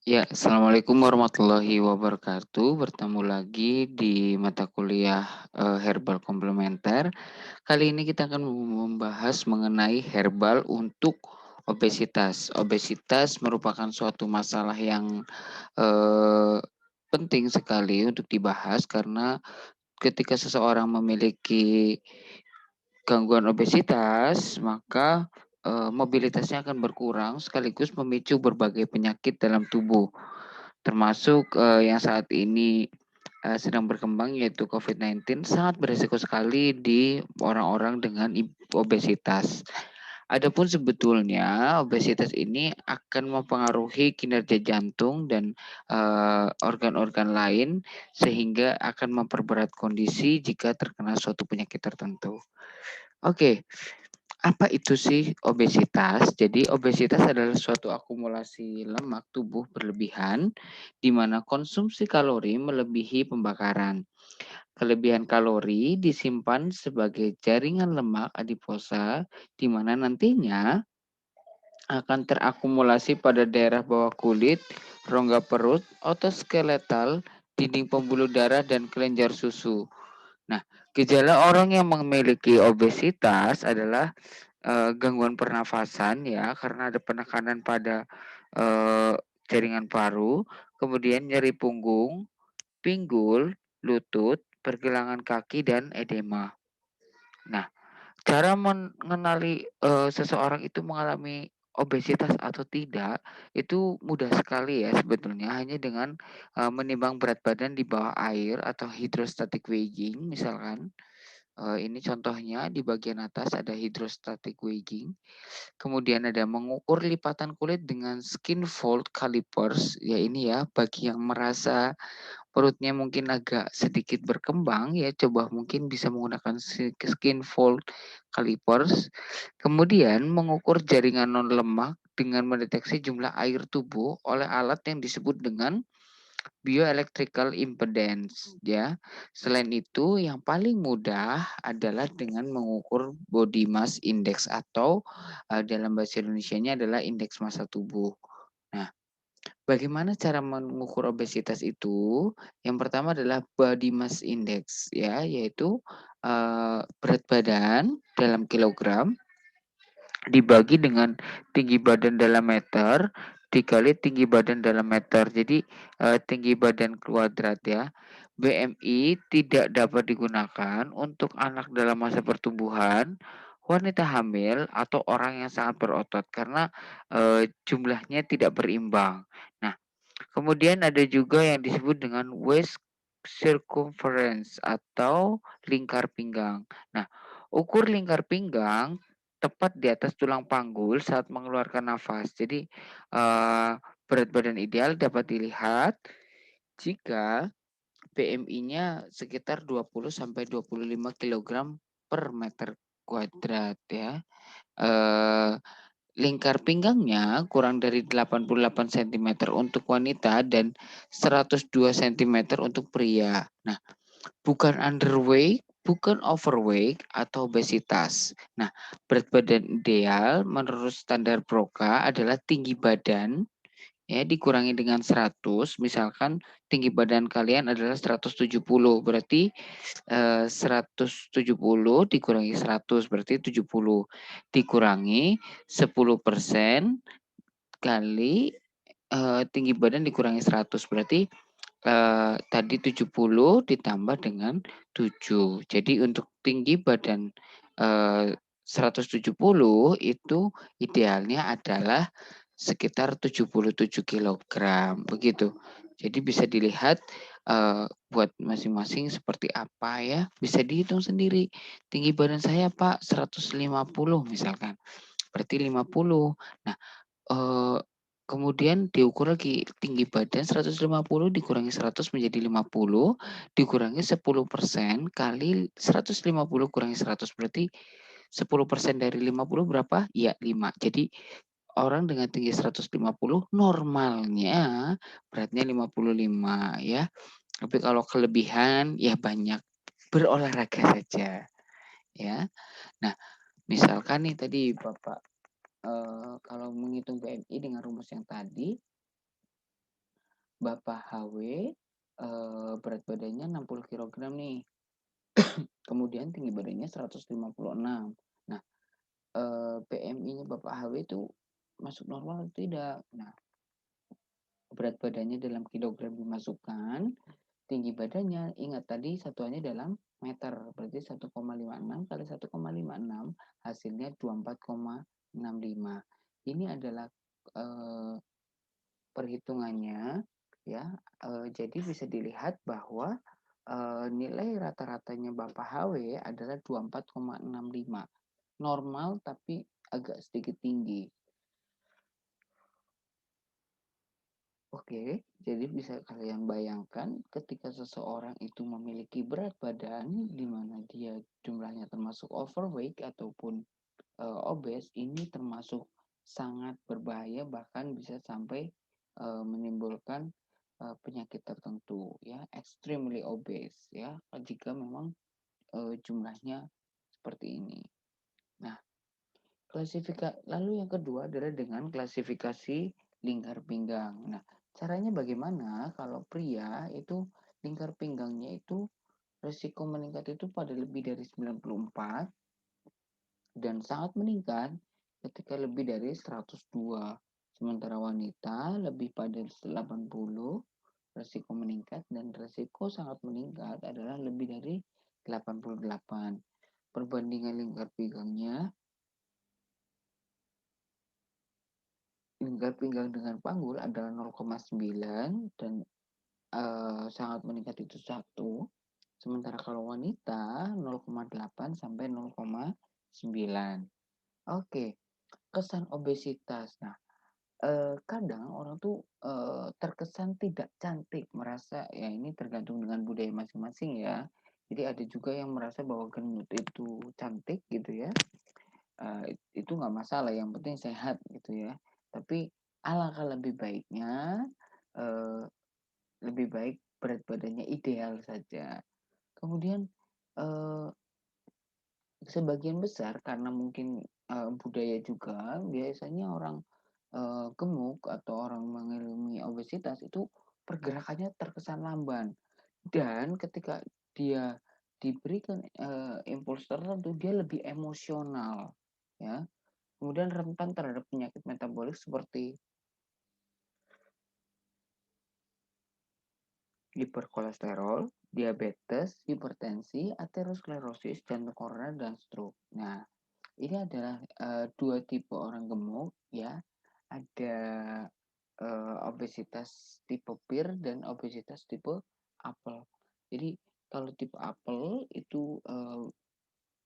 Ya, assalamualaikum warahmatullahi wabarakatuh. Bertemu lagi di mata kuliah herbal komplementer. Kali ini kita akan membahas mengenai herbal untuk obesitas. Obesitas merupakan suatu masalah yang eh, penting sekali untuk dibahas karena ketika seseorang memiliki gangguan obesitas, maka mobilitasnya akan berkurang sekaligus memicu berbagai penyakit dalam tubuh, termasuk yang saat ini sedang berkembang yaitu COVID-19 sangat berisiko sekali di orang-orang dengan obesitas. Adapun sebetulnya obesitas ini akan mempengaruhi kinerja jantung dan organ-organ lain sehingga akan memperberat kondisi jika terkena suatu penyakit tertentu. Oke, apa itu sih obesitas? Jadi obesitas adalah suatu akumulasi lemak tubuh berlebihan di mana konsumsi kalori melebihi pembakaran. Kelebihan kalori disimpan sebagai jaringan lemak adiposa di mana nantinya akan terakumulasi pada daerah bawah kulit, rongga perut, otot skeletal, dinding pembuluh darah, dan kelenjar susu. Nah, gejala orang yang memiliki obesitas adalah gangguan pernafasan ya, karena ada penekanan pada, jaringan paru, kemudian nyeri punggung, pinggul, lutut, pergelangan kaki, dan edema. Nah, cara mengenali, seseorang itu mengalami obesitas atau tidak, itu mudah sekali ya sebetulnya, hanya dengan, menimbang berat badan di bawah air atau hydrostatic weighing misalkan, ini contohnya di bagian atas ada hydrostatic weighing. Kemudian ada mengukur lipatan kulit dengan skin fold calipers, ya ini ya, bagi yang merasa perutnya mungkin agak sedikit berkembang ya, coba mungkin bisa menggunakan skin fold calipers. Kemudian mengukur jaringan non lemak dengan mendeteksi jumlah air tubuh oleh alat yang disebut dengan bioelectrical impedance ya. Selain itu yang paling mudah adalah dengan mengukur body mass index atau dalam bahasa Indonesianya adalah indeks massa tubuh. Nah, bagaimana cara mengukur obesitas itu? Yang pertama adalah body mass index ya, yaitu berat badan dalam kilogram dibagi dengan tinggi badan dalam meter dikali tinggi badan dalam meter. Jadi tinggi badan kuadrat ya. BMI tidak dapat digunakan untuk anak dalam masa pertumbuhan, wanita hamil atau orang yang sangat berotot karena jumlahnya tidak berimbang. Nah, kemudian ada juga yang disebut dengan waist circumference atau lingkar pinggang. Nah, ukur lingkar pinggang tepat di atas tulang panggul saat mengeluarkan nafas. Jadi, berat badan ideal dapat dilihat jika BMI-nya sekitar 20 sampai 25 kilogram per meter kuadrat ya. Eee Lingkar pinggangnya kurang dari 88 sentimeter untuk wanita dan 102 sentimeter untuk pria. Nah, bukan underweight, bukan overweight atau obesitas. Nah, berat badan ideal menurut standar Broca adalah tinggi badan ya dikurangi dengan 100, misalkan tinggi badan kalian adalah 170, berarti 170 dikurangi 100 berarti 70, dikurangi 10% kali, tinggi badan dikurangi 100 berarti, tadi 70 ditambah dengan 7. Jadi untuk tinggi badan, 170 itu idealnya adalah sekitar 77 kilogram, begitu. Jadi bisa dilihat, buat masing-masing seperti apa ya, bisa dihitung sendiri. Tinggi badan saya Pak 150 misalkan, berarti 50. Nah, eee, kemudian diukur lagi tinggi badan 150 dikurangi 100 menjadi 50, dikurangi 10% kali 150 kurangi 100 berarti 10% dari 50 berapa? Ya 5. Jadi orang dengan tinggi 150 normalnya beratnya 55 ya. Tapi kalau kelebihan ya banyak berolahraga saja ya. Nah, misalkan nih tadi Bapak kalau menghitung BMI dengan rumus yang tadi Bapak HW berat badannya 60 kilogram nih, kemudian tinggi badannya 156. Nah, BMI-nya Bapak HW itu masuk normal atau tidak? Nah, berat badannya dalam kilogram dimasukkan, tinggi badannya, ingat tadi satuannya dalam meter, berarti 1,56 kali 1,56 hasilnya 24,65. Ini adalah eh, perhitungannya ya. Jadi bisa dilihat bahwa nilai rata-ratanya Bapak HW adalah 24,65. Normal tapi agak sedikit tinggi. Oke, jadi bisa kalian bayangkan ketika seseorang itu memiliki berat badan di mana dia jumlahnya termasuk overweight ataupun obes, ini termasuk sangat berbahaya, bahkan bisa sampai menimbulkan penyakit tertentu ya, extremely obese ya, jika memang jumlahnya seperti ini. Nah, lalu yang kedua adalah dengan klasifikasi lingkar pinggang. Nah, caranya bagaimana kalau pria itu lingkar pinggangnya itu resiko meningkat itu pada lebih dari 94 dan sangat meningkat ketika lebih dari 102. Sementara wanita lebih pada 80, resiko meningkat, dan resiko sangat meningkat adalah lebih dari 88. Perbandingan lingkar pinggang dengan panggul adalah 0,9 dan sangat meningkat itu 1. Sementara kalau wanita 0,8 sampai 0,9. Oke, kesan obesitas. Nah, kadang orang tuh terkesan tidak cantik, merasa ya ini tergantung dengan budaya masing-masing ya. Jadi ada juga yang merasa bahwa gendut itu cantik gitu ya. Itu nggak masalah, yang penting sehat gitu ya. Tapi alangkah lebih baiknya eh, lebih baik berat badannya ideal saja. Kemudian eh, sebagian besar karena mungkin budaya juga, biasanya orang gemuk atau orang mengalami obesitas itu pergerakannya terkesan lamban, dan ketika dia diberikan impuls tertentu dia lebih emosional ya, kemudian rentan terhadap penyakit metabolik seperti hiperkolesterol, diabetes, hipertensi, aterosklerosis, jantung koroner, dan stroke. Nah, ini adalah dua tipe orang gemuk ya. Ada obesitas tipe pir dan obesitas tipe apel. Jadi kalau tipe apel itu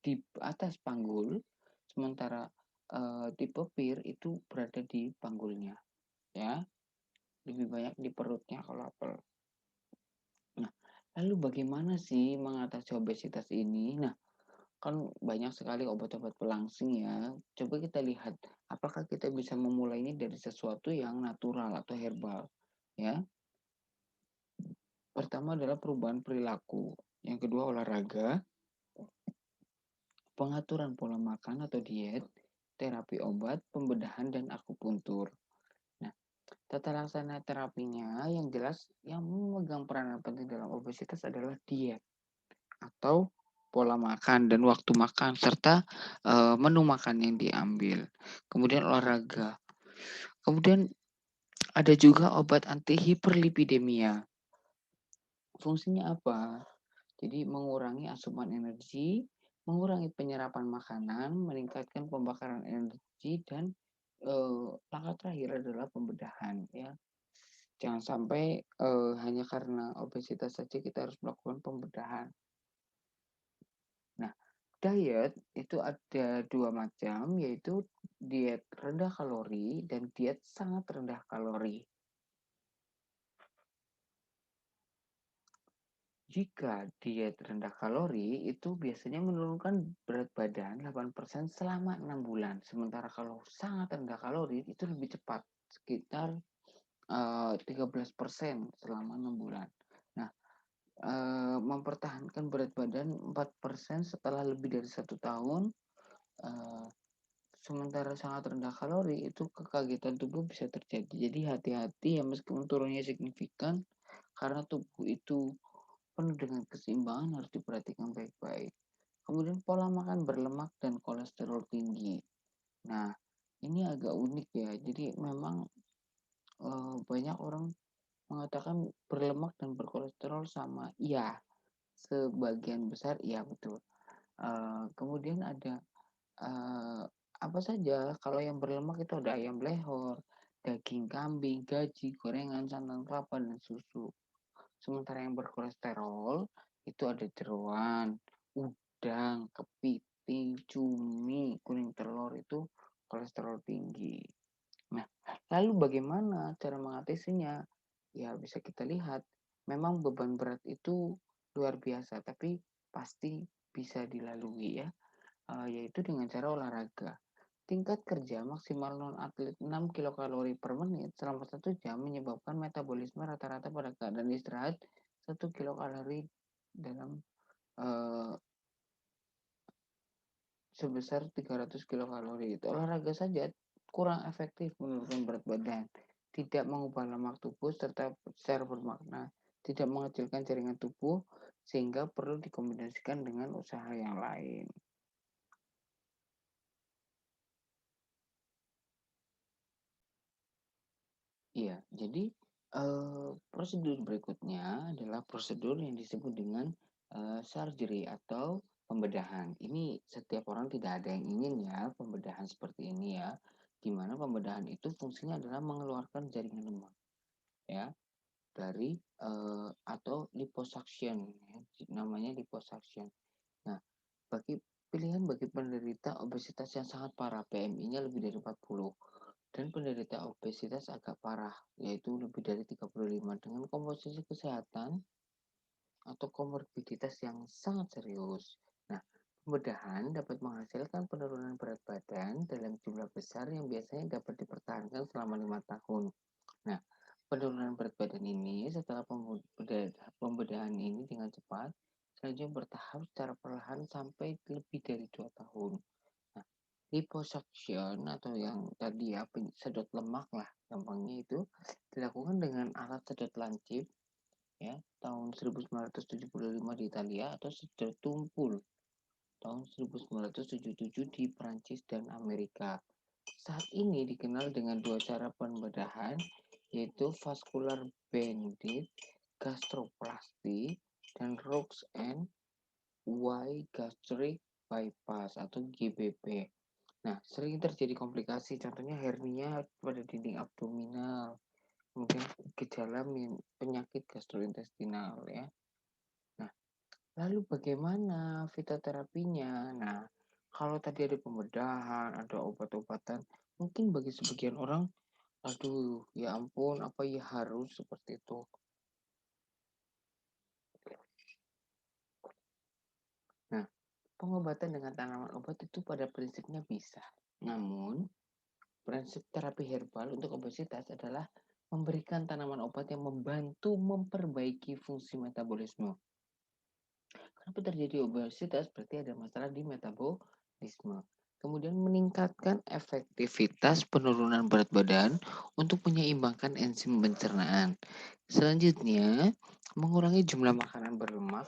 di atas panggul, sementara tipe pir itu berada di panggulnya ya. Lebih banyak di perutnya kalau apel. Nah, lalu bagaimana sih mengatasi obesitas ini? Nah, kan banyak sekali obat-obat pelangsing ya. Coba kita lihat apakah kita bisa memulainya dari sesuatu yang natural atau herbal ya. Pertama adalah perubahan perilaku, yang kedua olahraga, pengaturan pola makan atau diet, terapi obat, pembedahan, dan akupuntur. Nah, tata laksana terapinya yang jelas yang memegang peranan penting dalam obesitas adalah diet atau pola makan dan waktu makan, serta menu makan yang diambil. Kemudian olahraga. Kemudian ada juga obat anti hiperlipidemia. Fungsinya apa? Jadi mengurangi asupan energi, mengurangi penyerapan makanan, meningkatkan pembakaran energi, dan langkah terakhir adalah pembedahan ya. Jangan sampai hanya karena obesitas saja kita harus melakukan pembedahan. Nah, diet itu ada dua macam, yaitu diet rendah kalori dan diet sangat rendah kalori. Jika diet rendah kalori itu biasanya menurunkan berat badan 8% selama 6 bulan. Sementara kalau sangat rendah kalori itu lebih cepat, sekitar 13% selama 6 bulan. Nah, mempertahankan berat badan 4% setelah lebih dari 1 tahun, sementara sangat rendah kalori, itu kekagetan tubuh bisa terjadi. Jadi hati-hati ya meskipun turunnya signifikan, karena tubuh itu penuh dengan keseimbangan harus diperhatikan baik-baik. Kemudian pola makan berlemak dan kolesterol tinggi. Nah, ini agak unik ya. Jadi memang banyak orang mengatakan berlemak dan berkolesterol sama. Iya, sebagian besar iya betul. Kemudian ada apa saja, kalau yang berlemak itu ada ayam blehor, daging kambing, gaji, gorengan, santan kelapa, dan susu. Sementara yang berkolesterol itu ada jeroan, udang, kepiting, cumi, kuning telur itu kolesterol tinggi. Nah, lalu bagaimana cara mengatasinya? Ya bisa kita lihat, memang beban berat itu luar biasa, tapi pasti bisa dilalui ya, yaitu dengan cara olahraga. Tingkat kerja maksimal non-atlet 6 kilokalori per menit selama 1 jam menyebabkan metabolisme rata-rata pada keadaan istirahat 1 kilokalori dalam uh, sebesar 300 kilokalori. Itu olahraga saja kurang efektif menurunkan berat badan, tidak mengubah lemak tubuh serta secara bermakna tidak mengecilkan jaringan tubuh sehingga perlu dikombinasikan dengan usaha yang lain. Iya, jadi prosedur berikutnya adalah prosedur yang disebut dengan surgery atau pembedahan. Ini setiap orang tidak ada yang ingin ya pembedahan seperti ini ya, di mana pembedahan itu fungsinya adalah mengeluarkan jaringan lemak ya dari atau liposuction ya, namanya liposuction. Nah, bagi penderita obesitas yang sangat parah, BMI-nya lebih dari 40, dan penderita obesitas agak parah, yaitu lebih dari 35 dengan komposisi kesehatan atau komorbiditas yang sangat serius. Nah, pembedahan dapat menghasilkan penurunan berat badan dalam jumlah besar yang biasanya dapat dipertahankan selama 5 tahun. Nah, penurunan berat badan ini setelah pembedahan ini dengan cepat, selanjutnya bertahap secara perlahan sampai lebih dari 2 tahun. Nah, liposuction atau yang tadi ya sedot lemak lah gampangnya itu dilakukan dengan alat sedot lancip ya tahun 1975 di Italia atau sedot tumpul tahun 1977 di Prancis dan Amerika. Saat ini dikenal dengan dua cara pembedahan yaitu vascular bandit, gastroplasty, dan Rocks and Y gastric bypass atau GBP. Nah, sering terjadi komplikasi, contohnya hernia pada dinding abdominal, kemudian gejala penyakit gastrointestinal ya. Nah, lalu bagaimana fitoterapinya? Nah, kalau tadi ada pembedahan, ada obat-obatan, mungkin bagi sebagian orang, aduh, ya ampun, apa ya harus seperti itu? Nah, pengobatan dengan tanaman obat itu pada prinsipnya bisa. Namun, prinsip terapi herbal untuk obesitas adalah memberikan tanaman obat yang membantu memperbaiki fungsi metabolisme. Kenapa terjadi obesitas? Berarti ada masalah di metabolisme. Kemudian meningkatkan efektivitas penurunan berat badan untuk menyeimbangkan enzim pencernaan. Selanjutnya, mengurangi jumlah makanan berlemak,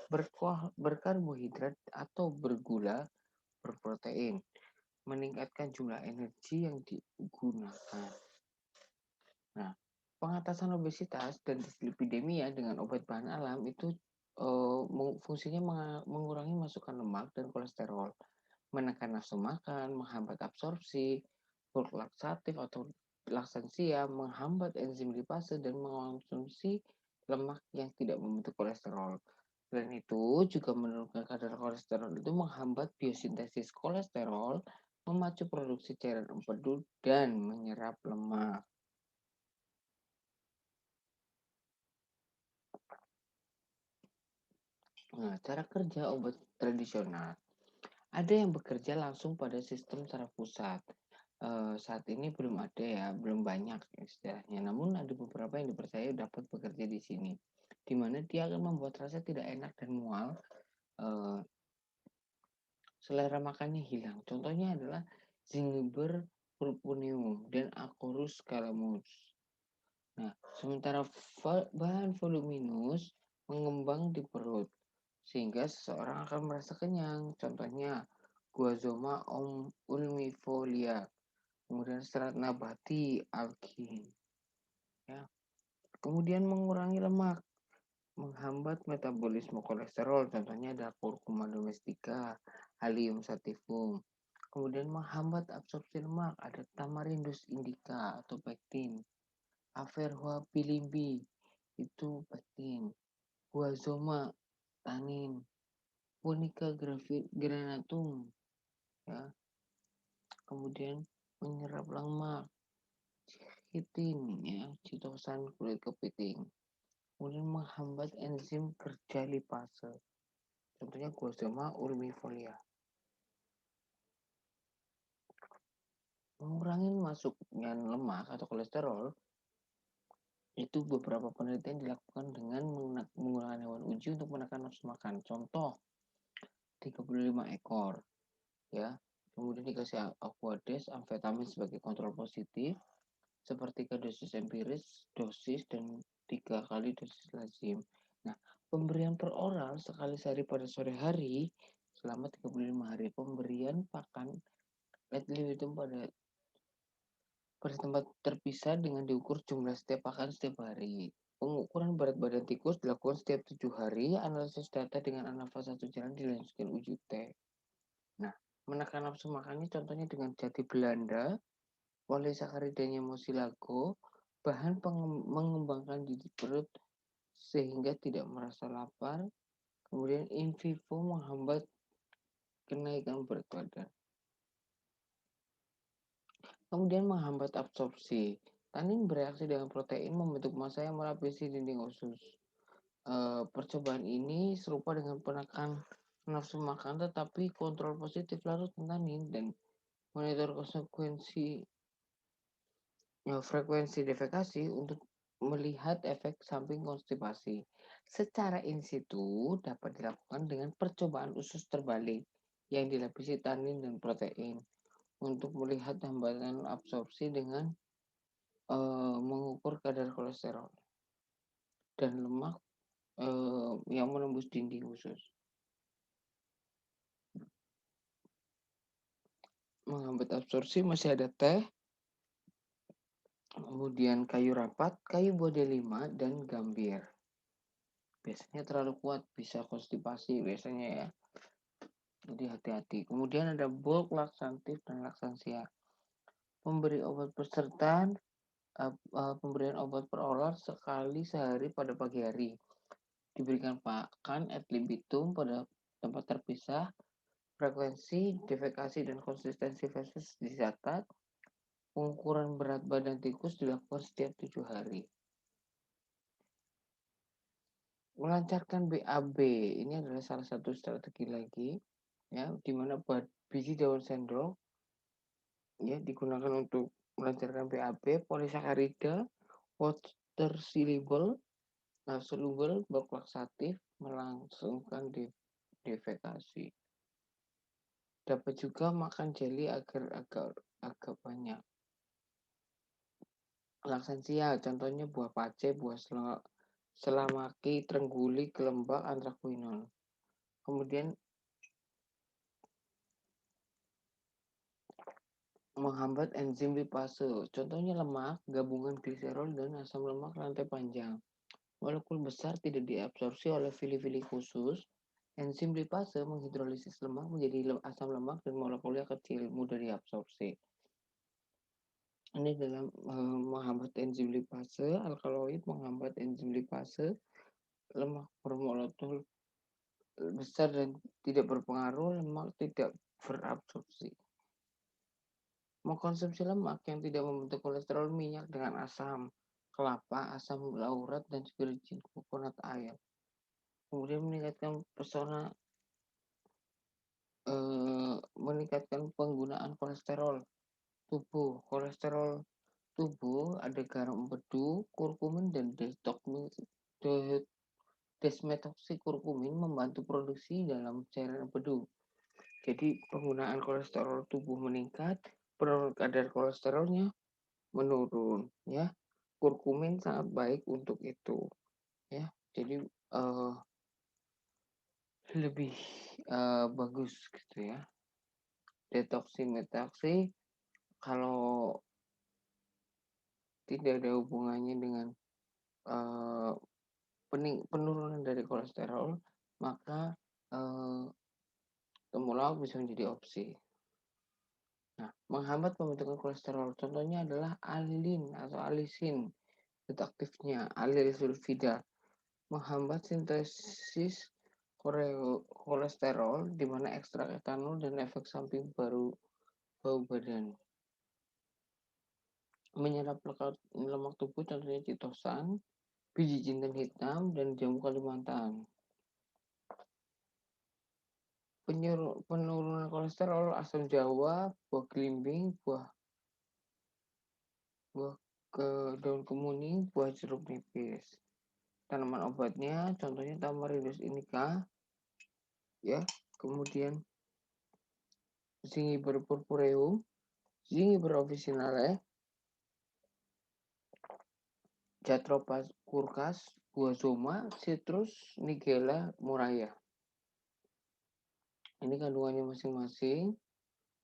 berkarbohidrat atau bergula, berprotein. Meningkatkan jumlah energi yang digunakan. Nah, pengatasan obesitas dan dislipidemia dengan obat bahan alam itu fungsinya mengurangi masukan lemak dan kolesterol, menekan nafsu makan, menghambat absorpsi, laksatif atau laksansia, menghambat enzim lipase dan mengonsumsi lemak yang tidak membentuk kolesterol. Selain itu, juga menurunkan kadar kolesterol itu menghambat biosintesis kolesterol, memacu produksi cairan empedu, dan menyerap lemak. Nah, cara kerja obat tradisional. Ada yang bekerja langsung pada sistem saraf pusat. Saat ini belum ada ya, belum banyak istilahnya. Namun ada beberapa yang dipercaya dapat bekerja di sini. Di mana dia akan membuat rasa tidak enak dan mual, selera makannya hilang. Contohnya adalah Zingiber purpureum, dan Acorus calamus. Nah, sementara bahan voluminus mengembang di perut, sehingga seseorang akan merasa kenyang. Contohnya, Guazoma ulmifolia, kemudian serat nabati, algin. Ya. Kemudian mengurangi lemak, menghambat metabolisme kolesterol, contohnya ada curcuma domestica, Allium sativum. Kemudian menghambat absorpsi lemak, ada Tamarindus indica atau pektin, Averrhoa bilimbi, itu pektin, Guazoma tanin, Punica granatum, ya. Kemudian menyerap lemak, chitin, ya, citosan kulit kepiting. Kemudian menghambat enzim kerja lipase, contohnya Guazoma ulmifolia. Mengurangi masuknya lemak atau kolesterol, itu beberapa penelitian dilakukan dengan menggunakan hewan uji untuk menekan nafsu makan. Contoh, 35 ekor, ya. Kemudian dikasih aquades, amfetamin sebagai kontrol positif, sepertiga dosis empiris, dosis, dan 3 kali dosis lazim. Nah, pemberian per oral sekali sehari pada sore hari selama 35 hari. Pemberian pakan ad libitum pada tempat terpisah dengan diukur jumlah setiap pakan setiap hari. Pengukuran berat badan tikus dilakukan setiap 7 hari. Analisis data dengan anafas 1 jalan dilanjutkan uji T. Nah, menekan nafsu makannya contohnya dengan jati Belanda, polisakaridanya mucilago, bahan mengembangkan di perut sehingga tidak merasa lapar. Kemudian in vivo menghambat kenaikan berat badan. Kemudian menghambat absorpsi. Tanin bereaksi dengan protein membentuk massa yang melapisi dinding usus. Percobaan ini serupa dengan penekan nafsu makan, tetapi kontrol positif larut tanin dan monitor frekuensi defekasi untuk melihat efek samping konstipasi. Secara in situ dapat dilakukan dengan percobaan usus terbalik yang dilapisi tanin dan protein untuk melihat hambatan absorpsi dengan mengukur kadar kolesterol dan lemak yang menembus dinding usus. Menghambat absorpsi masih ada teh, kemudian kayu rapat, kayu buah delima, dan gambir. Biasanya terlalu kuat, bisa konstipasi biasanya ya. Jadi hati-hati. Kemudian ada bulk laksantif dan laksansia. Pemberi obat peserta pemberian obat per oral sekali sehari pada pagi hari. Diberikan pakan ad libitum pada tempat terpisah. Frekuensi, defekasi, dan konsistensi feses dicatat. Pengukuran berat badan tikus dilakukan setiap 7 hari. Melancarkan BAB ini adalah salah satu strategi lagi, ya, di mana biji daun sendok ya digunakan untuk melancarkan BAB, polisakarida, water soluble, soluble, bulk laksatif, melangsungkan defekasi. Dapat juga makan jelly agar agak banyak. Laksansia, contohnya buah pace, buah selamaki, trengguli, kelembak, antraquinol. Kemudian menghambat enzim lipase, contohnya lemak, gabungan gliserol, dan asam lemak rantai panjang. Molekul besar tidak diabsorpsi oleh fili-fili khusus. Enzim lipase menghidrolisis lemak menjadi asam lemak dan molekulnya kecil, mudah diabsorpsi. Ini dalam menghambat enzim lipase, alkaloid menghambat enzim lipase, lemak bermolekul besar dan tidak berpengaruh, lemak tidak berabsorpsi. Mengkonsumsi lemak yang tidak membentuk kolesterol, minyak dengan asam kelapa, asam laurat, dan spirulina coconut air. Kemudian meningkatkan penggunaan kolesterol tubuh. Kolesterol tubuh ada garam empedu, kurkumin, dan desmetoxikurkumin membantu produksi dalam cairan empedu. Jadi penggunaan kolesterol tubuh meningkat, penurunan kadar kolesterolnya menurun ya. Kurkumin sangat baik untuk itu ya. Jadi lebih bagus gitu ya. Detoksi kalau tidak ada hubungannya dengan uh, penurunan dari kolesterol, maka uh, temulawak bisa menjadi opsi. Nah, menghambat pembentukan kolesterol contohnya adalah alin atau alisin, zat aktifnya alil sulfida menghambat sintesis kolesterol di mana ekstrak etanol dan efek samping baru bau badan. Menyerap lemak tubuh contohnya citosan, biji jinten hitam, dan jambu Kalimantan. Penurunan kolesterol asam jawa, buah belimbing, buah ke daun kemuning, buah jeruk nipis. Tanaman obatnya contohnya Tamarindus indica ya, kemudian Zingiber purpureum, Zingiber officinale, Jatropha curcas, buah zoma, citrus, nigella, muraya. Ini kandungannya masing-masing.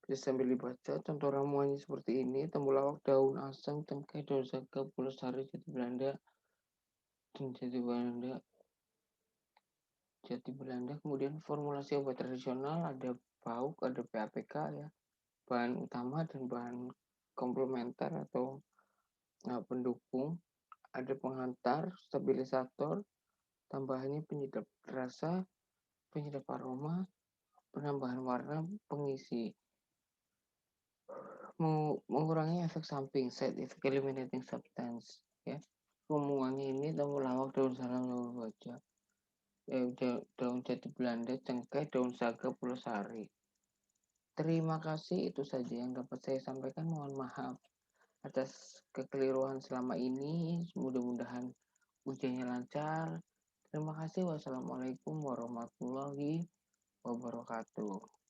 Bisa sambil dibaca. Contoh ramuannya seperti ini. Temulawak, daun asam, tengkeh, daun saga, pulau sari, jati Belanda, dan jati Belanda. Kemudian formulasi obat tradisional ada bauk, ada PAPK ya. Bahan utama dan bahan komplementer atau pendukung. Ada penghantar, stabilisator, tambahannya penyedap rasa, penyedap aroma, penambahan warna, pengisi. Mengurangi efek samping, side effect eliminating substance ya. Rombongannya ini temulawak, daun salam, daun baca, daun jati Belanda, cengkeh, daun saga, pulau sari. Terima kasih, itu saja yang dapat saya sampaikan. Mohon maaf atas kekeliruan selama ini. Mudah-mudahan ujiannya lancar. Terima kasih. Wassalamualaikum warahmatullahi wabarakatuh.